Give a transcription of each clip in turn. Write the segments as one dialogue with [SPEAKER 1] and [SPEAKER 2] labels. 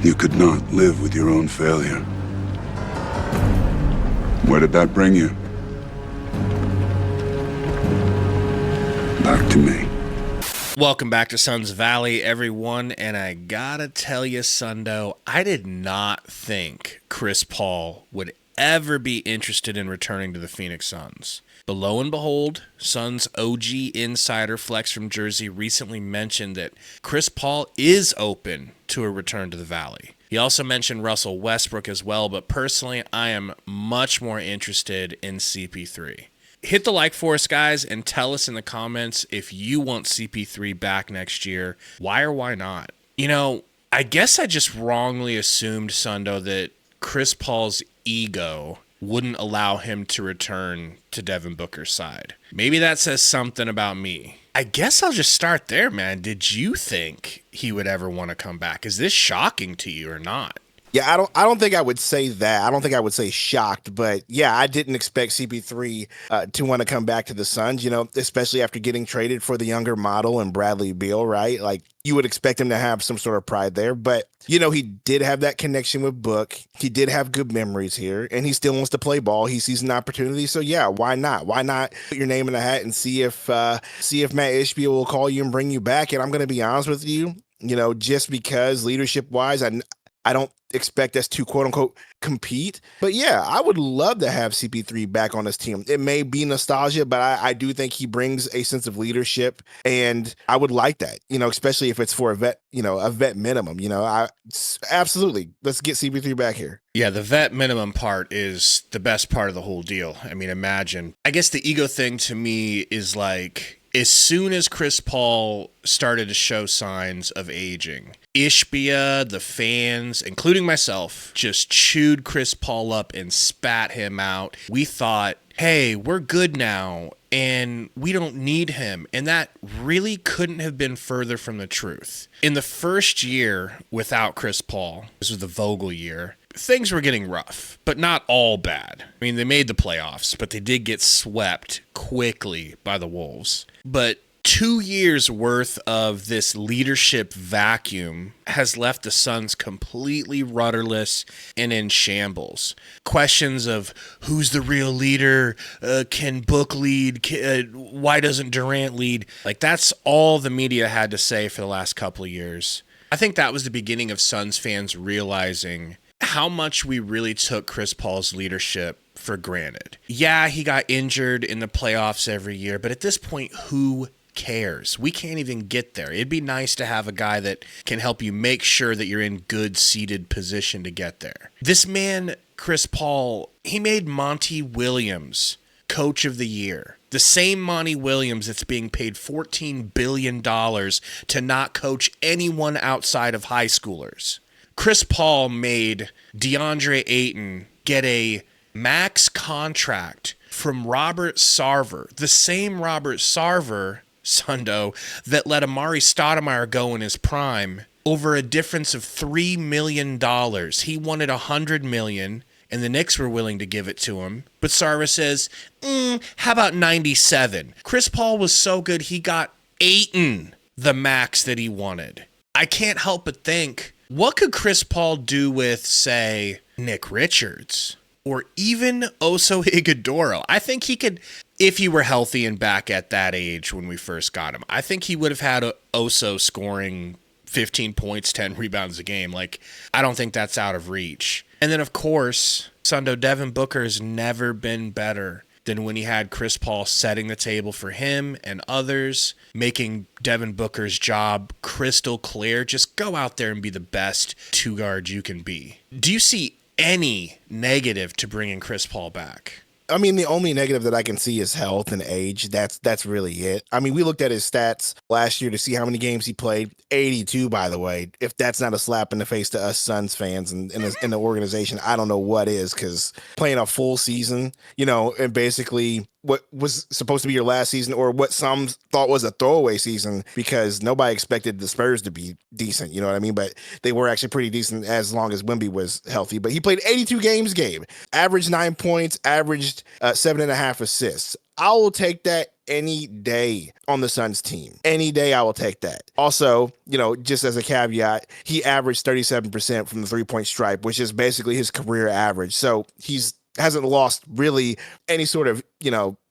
[SPEAKER 1] You could not live with your own failure. Where did that bring you? Back to me.
[SPEAKER 2] Welcome back to Suns Valley, everyone, and I gotta tell you, Sundo, I did not think Chris Paul would ever be interested in returning to the Phoenix Suns. But lo and behold, Suns OG insider Flex from Jersey recently mentioned that Chris Paul is open to a return to the Valley. He also mentioned Russell Westbrook as well, but personally, I am much more interested in CP3. Hit the like for us, guys, and tell us in the comments if you want CP3 back next year. Why or why not? You know, I guess I just wrongly assumed, Sundo, that Chris Paul's ego wouldn't allow him to return to Devin Booker's side. Maybe that says something about me. I guess I'll just start there, man. Did you think he would ever want to come back? Is this shocking to you or not?
[SPEAKER 3] Yeah, I don't think I would say that. I don't think I would say shocked, but yeah, I didn't expect CP3 to want to come back to the Suns, you know, especially after getting traded for the younger model and Bradley Beal, right? Like, you would expect him to have some sort of pride there, but you know, he did have that connection with Book. He did have good memories here, and he still wants to play ball. He sees an opportunity, so yeah, why not? Why not put your name in the hat and see if Matt Ishbia will call you and bring you back? And I'm going to be honest with you, you know, just because leadership wise, I don't expect us to quote unquote compete, but yeah, I would love to have CP3 back on this team. It may be nostalgia, but I do think he brings a sense of leadership, and I would like that, you know, especially if it's for a vet minimum, you know, absolutely. Let's get CP3 back here.
[SPEAKER 2] Yeah, the vet minimum part is the best part of the whole deal. I mean, imagine. I guess the ego thing to me is like, as soon as Chris Paul started to show signs of aging, Ishbia, the fans, including myself, just chewed Chris Paul up and spat him out. We thought, hey, we're good now, and we don't need him. And that really couldn't have been further from the truth. In the first year without Chris Paul, this was the Vogel year, things were getting rough, but not all bad. I mean, they made the playoffs, but they did get swept quickly by the Wolves. But 2 years worth of this leadership vacuum has left the Suns completely rudderless and in shambles. Questions of who's the real leader, can Book lead, why doesn't Durant lead? Like, that's all the media had to say for the last couple of years. I think that was the beginning of Suns fans realizing how much we really took Chris Paul's leadership for granted. Yeah, he got injured in the playoffs every year, but at this point, who cares? We can't even get there. It'd be nice to have a guy that can help you make sure that you're in good seated position to get there. This man, Chris Paul, he made Monty Williams Coach of the Year. The same Monty Williams that's being paid $14 billion to not coach anyone outside of high schoolers. Chris Paul made DeAndre Ayton get a max contract from Robert Sarver, the same Robert Sarver, Sundo, that let Amari Stoudemire go in his prime over a difference of $3 million. He wanted $100 million, and the Knicks were willing to give it to him. But Sarver says, how about 97? Chris Paul was so good, he got Ayton the max that he wanted. I can't help but think, what could Chris Paul do with, say, Nick Richards or even Oso Ighodaro? I think he could, if he were healthy and back at that age when we first got him, I think he would have had Oso scoring 15 points, 10 rebounds a game. Like, I don't think that's out of reach. And then, of course, Sundo, Devin Booker has never been better than when he had Chris Paul setting the table for him and others, making Devin Booker's job crystal clear. Just go out there and be the best two guard you can be. Do you see any negative to bringing Chris Paul back?
[SPEAKER 3] I mean, the only negative that I can see is health and age. That's really it. I mean, we looked at his stats last year to see how many games he played. 82, by the way. If that's not a slap in the face to us Suns fans and in the organization, I don't know what is, because playing a full season, you know, and basically what was supposed to be your last season, or what some thought was a throwaway season, because nobody expected the Spurs to be decent, you know what I mean? But they were actually pretty decent as long as Wemby was healthy. But he played 82 games, averaged 9 points, averaged 7.5 assists. I will take that any day on the Suns team. Any day I will take that. Also, just as a caveat, he averaged 37% from the 3-point stripe, which is basically his career average. So he's hasn't lost really any sort of,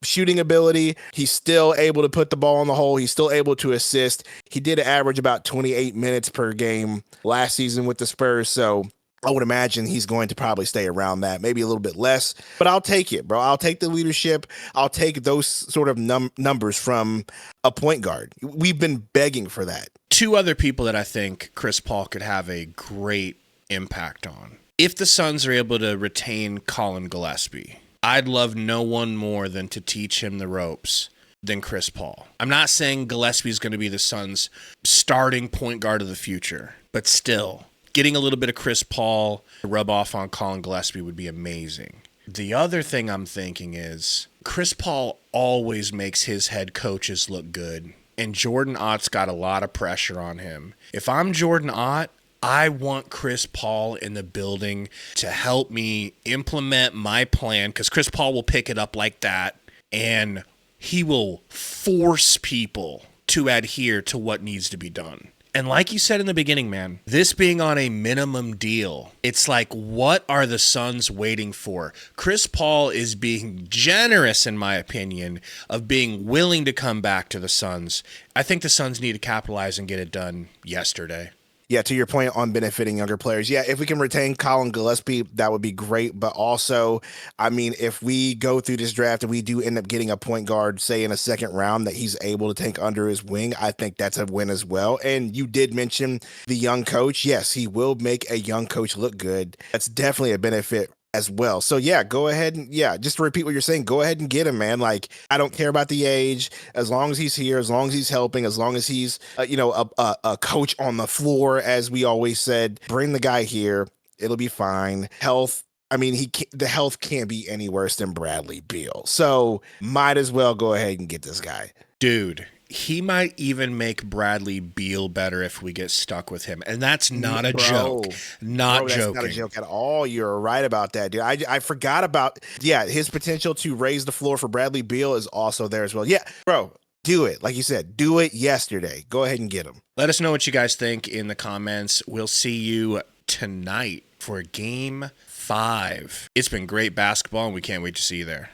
[SPEAKER 3] shooting ability. He's still able to put the ball in the hole. He's still able to assist. He did average about 28 minutes per game last season with the Spurs. So I would imagine he's going to probably stay around that, maybe a little bit less, but I'll take it, bro. I'll take the leadership. I'll take those sort of numbers from a point guard. We've been begging for that.
[SPEAKER 2] Two other people that I think Chris Paul could have a great impact on. If the Suns are able to retain Colin Gillespie, I'd love no one more than to teach him the ropes than Chris Paul. I'm not saying Gillespie is going to be the Suns' starting point guard of the future, but still, getting a little bit of Chris Paul to rub off on Colin Gillespie would be amazing. The other thing I'm thinking is Chris Paul always makes his head coaches look good, and Jordan Ott's got a lot of pressure on him. If I'm Jordan Ott, I want Chris Paul in the building to help me implement my plan, because Chris Paul will pick it up like that, and he will force people to adhere to what needs to be done. And like you said in the beginning, man, this being on a minimum deal, it's like, what are the Suns waiting for? Chris Paul is being generous, in my opinion, of being willing to come back to the Suns. I think the Suns need to capitalize and get it done yesterday.
[SPEAKER 3] Yeah, to your point on benefiting younger players. Yeah, if we can retain Colin Gillespie, that would be great. But also, I mean, if we go through this draft and we do end up getting a point guard, say in a second round, that he's able to take under his wing, I think that's a win as well. And you did mention the young coach. Yes, he will make a young coach look good. That's definitely a benefit as well. So yeah, go ahead and just to repeat what you're saying, go ahead and get him, man. Like, I don't care about the age, as long as he's here, as long as he's helping, as long as he's a coach on the floor, as we always said, bring the guy here. It'll be fine. Health. I mean, the health can't be any worse than Bradley Beal. So might as well go ahead and get this guy.
[SPEAKER 2] Dude, he might even make Bradley Beal better if we get stuck with him. And that's not a joke. Not joking.
[SPEAKER 3] That's not a joke at all. You're right about that, dude. I forgot about, his potential to raise the floor for Bradley Beal is also there as well. Yeah, bro, do it. Like you said, do it yesterday. Go ahead and get him.
[SPEAKER 2] Let us know what you guys think in the comments. We'll see you tonight for Game 5. It's been great basketball, and we can't wait to see you there.